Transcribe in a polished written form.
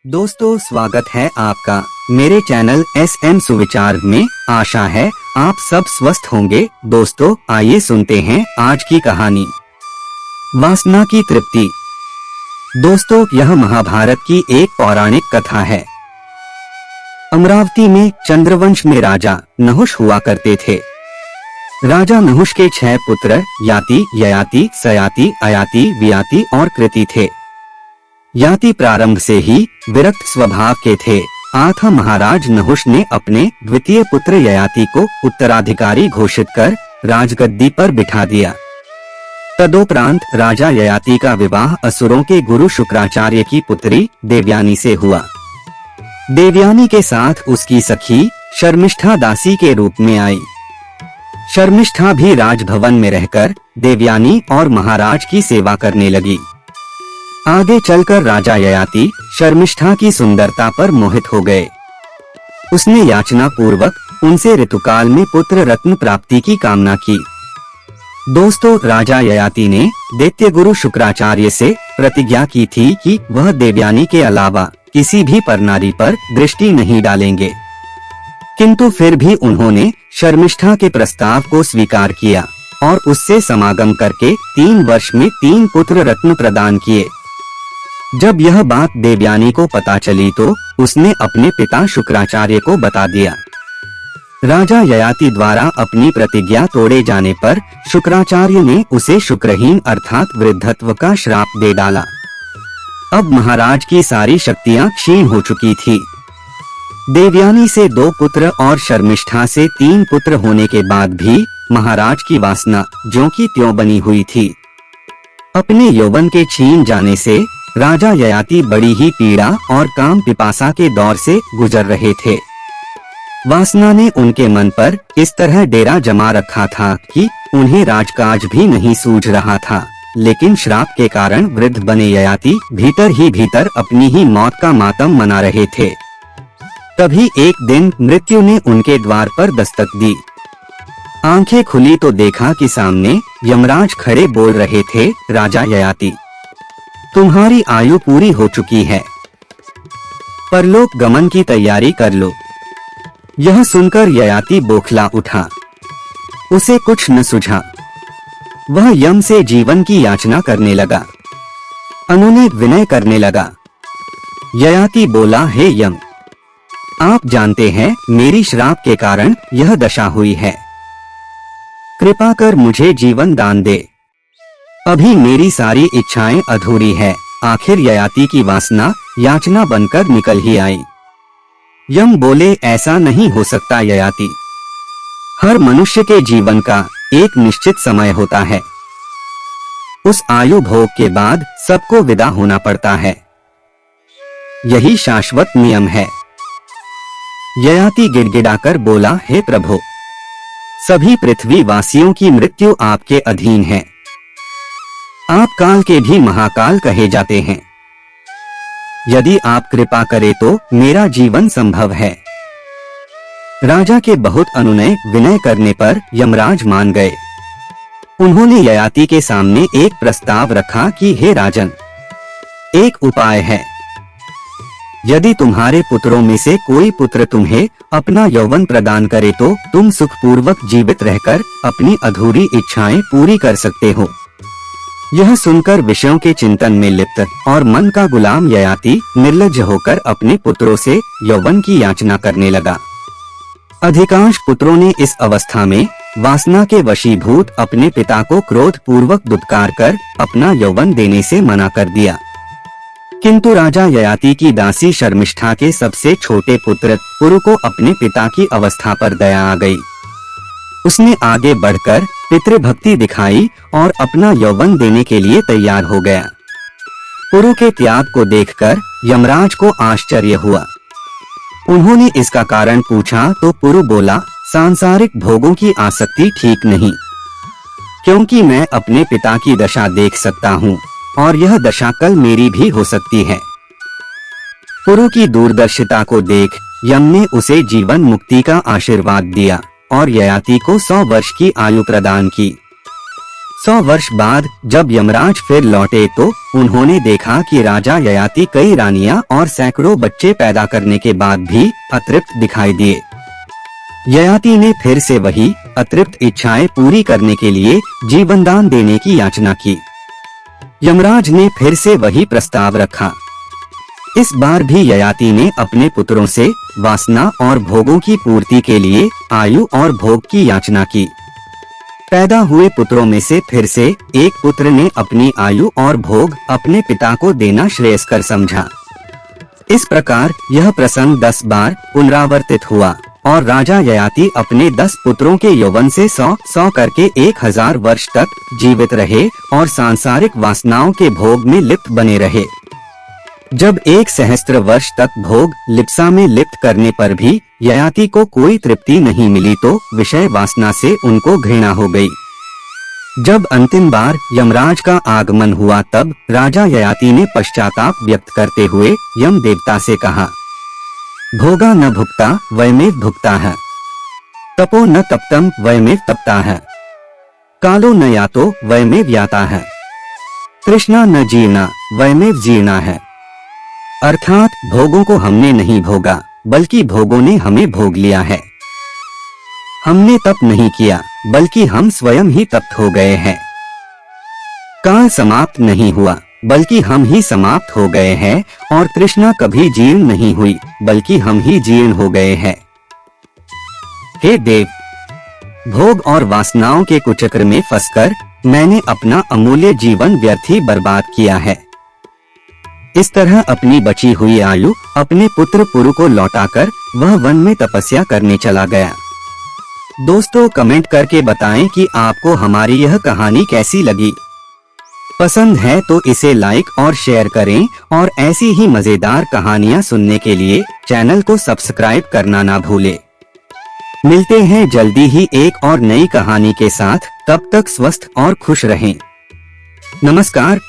दोस्तों स्वागत है आपका मेरे चैनल SM सुविचार में। आशा है आप सब स्वस्थ होंगे। दोस्तों आइए सुनते हैं आज की कहानी, वासना की तृप्ति। दोस्तों यह महाभारत की एक पौराणिक कथा है। अमरावती में चंद्रवंश में राजा नहुष हुआ करते थे। राजा नहुष के 6 पुत्र याति, ययाति, सयाति, अयाति, वियाति और कृति थे। याति प्रारंभ से ही विरक्त स्वभाव के थे। आथा महाराज नहुष ने अपने द्वितीय पुत्र ययाति को उत्तराधिकारी घोषित कर राजगद्दी पर बिठा दिया। तदोपरांत राजा ययाति का विवाह असुरों के गुरु शुक्राचार्य की पुत्री देवयानी से हुआ। देवयानी के साथ उसकी सखी शर्मिष्ठा दासी के रूप में आई। शर्मिष्ठा भी राजभवन में रहकर देवयानी और महाराज की सेवा करने लगी। आगे चलकर राजा ययाति शर्मिष्ठा की सुंदरता पर मोहित हो गए। उसने याचना पूर्वक उनसे ऋतुकाल में पुत्र रत्न प्राप्ति की कामना की। दोस्तों राजा ययाति ने दैत्य गुरु शुक्राचार्य से प्रतिज्ञा की थी कि वह देवयानी के अलावा किसी भी परनारी पर दृष्टि नहीं डालेंगे, किंतु फिर भी उन्होंने शर्मिष्ठा के प्रस्ताव को स्वीकार किया और उससे समागम करके 3 वर्ष में 3 पुत्र रत्न प्रदान किए। जब यह बात देवयानी को पता चली तो उसने अपने पिता शुक्राचार्य को बता दिया। राजा ययाति द्वारा अपनी प्रतिज्ञा तोड़े जाने पर शुक्राचार्य ने उसे शुक्रहीन अर्थात वृद्धत्व का श्राप दे डाला। अब महाराज की सारी शक्तियां क्षीण हो चुकी थी। देवयानी से 2 पुत्र और शर्मिष्ठा से 3 पुत्र होने के बाद भी महाराज की वासना ज्यों की त्यों बनी हुई थी। अपने यौवन के छीन जाने से राजा ययाति बड़ी ही पीड़ा और काम पिपासा के दौर से गुजर रहे थे। वासना ने उनके मन पर इस तरह डेरा जमा रखा था कि उन्हें राजकाज भी नहीं सूझ रहा था। लेकिन श्राप के कारण वृद्ध बने ययाति भीतर ही भीतर अपनी ही मौत का मातम मना रहे थे। तभी एक दिन मृत्यु ने उनके द्वार पर दस्तक दी। आंखें खुली तो देखा कि सामने यमराज खड़े बोल रहे थे, राजा ययाति तुम्हारी आयु पूरी हो चुकी है, परलोक गमन की तैयारी कर लो। यह सुनकर ययाति बौखला उठा। उसे कुछ न सूझा। वह यम से जीवन की याचना करने लगा, अनुनय विनय करने लगा। ययाति बोला, हे यम, आप जानते हैं मेरी श्राप के कारण यह दशा हुई है। कृपा कर मुझे जीवन दान दे। अभी मेरी सारी इच्छाएं अधूरी है। आखिर ययाति की वासना याचना बनकर निकल ही आई। यम बोले, ऐसा नहीं हो सकता ययाति। हर मनुष्य के जीवन का एक निश्चित समय होता है। उस आयु भोग के बाद सबको विदा होना पड़ता है। यही शाश्वत नियम है। ययाति गिड़गिड़ाकर बोला, हे प्रभु, सभी पृथ्वी वासियों की मृत्यु आपके अधीन है। आप काल के भी महाकाल कहे जाते हैं। यदि आप कृपा करें तो मेरा जीवन संभव है। राजा के बहुत अनुनय विनय करने पर यमराज मान गए। उन्होंने ययाति के सामने एक प्रस्ताव रखा कि हे राजन, एक उपाय है। यदि तुम्हारे पुत्रों में से कोई पुत्र तुम्हें अपना यौवन प्रदान करे तो तुम सुखपूर्वक जीवित रहकर अपनी अधूरी इच्छाएं पूरी कर सकते हो। यह सुनकर विषयों के चिंतन में लिप्त और मन का गुलाम ययाति निर्लज्ज होकर अपने पुत्रों से यौवन की याचना करने लगा। अधिकांश पुत्रों ने इस अवस्था में वासना के वशीभूत अपने पिता को क्रोध पूर्वक दुत्कार कर अपना यौवन देने से मना कर दिया। किंतु राजा ययाति की दासी शर्मिष्ठा के सबसे छोटे पुत्र पुरु को अपने पिता की अवस्था पर दया आ गई। उसने आगे बढ़कर पितृभक्ति दिखाई और अपना यौवन देने के लिए तैयार हो गया। पुरु के त्याग को देखकर यमराज को आश्चर्य हुआ। उन्होंने इसका कारण पूछा तो पुरु बोला, सांसारिक भोगों की आसक्ति ठीक नहीं, क्योंकि मैं अपने पिता की दशा देख सकता हूँ और यह दशा कल मेरी भी हो सकती है। पुरु की दूरदर्शिता को देख यम ने उसे जीवन मुक्ति का आशीर्वाद दिया और ययाति को 100 वर्ष की आयु प्रदान की। 100 वर्ष बाद जब यमराज फिर लौटे तो उन्होंने देखा कि राजा ययाति कई रानियां और सैकड़ों बच्चे पैदा करने के बाद भी अतृप्त दिखाई दिए। ययाति ने फिर से वही अतृप्त इच्छाएं पूरी करने के लिए जीवनदान देने की याचना की। यमराज ने फिर से वही प्रस्ताव रखा। इस बार भी ययाति ने अपने पुत्रों से वासना और भोगों की पूर्ति के लिए आयु और भोग की याचना की। पैदा हुए पुत्रों में से फिर से एक पुत्र ने अपनी आयु और भोग अपने पिता को देना श्रेयस्कर समझा। इस प्रकार यह प्रसंग 10 बार पुनरावर्तित हुआ और राजा ययाति अपने 10 पुत्रों के यौवन से 100 करके 1000 वर्ष तक जीवित रहे और सांसारिक वासनाओं के भोग में लिप्त बने रहे। जब 1 सहस्त्र वर्ष तक भोग लिप्सा में लिप्त करने पर भी ययाति को कोई तृप्ति नहीं मिली तो विषय वासना से उनको घृणा हो गई। जब अंतिम बार यमराज का आगमन हुआ तब राजा ययाति ने पश्चाताप व्यक्त करते हुए यम देवता से कहा, भोगा न भुक्ता वयमेव भुक्ता है, तपो न तप्तम वयमेव तप्ता है, कालो न यातो वयमेव याता है, तृष्णा न जीर्णा वयमेव जीर्णा है। अर्थात भोगों को हमने नहीं भोगा बल्कि भोगों ने हमें भोग लिया है। हमने तप नहीं किया बल्कि हम स्वयं ही तप्त हो गए हैं। काल समाप्त नहीं हुआ बल्कि हम ही समाप्त हो गए हैं और तृष्णा कभी जीर्ण नहीं हुई बल्कि हम ही जीर्ण हो गए हैं। हे देव, भोग और वासनाओं के कुचक्र में फंसकर मैंने अपना अमूल्य जीवन व्यर्थ ही बर्बाद किया है। इस तरह अपनी बची हुई आयु अपने पुत्र पुरु को लौटाकर वह वन में तपस्या करने चला गया। दोस्तों कमेंट करके बताएं कि आपको हमारी यह कहानी कैसी लगी। पसंद है तो इसे लाइक और शेयर करें और ऐसी ही मजेदार कहानियां सुनने के लिए चैनल को सब्सक्राइब करना ना भूलें। मिलते हैं जल्दी ही एक और नई कहानी के साथ, तब तक स्वस्थ और खुश रहें। नमस्कार।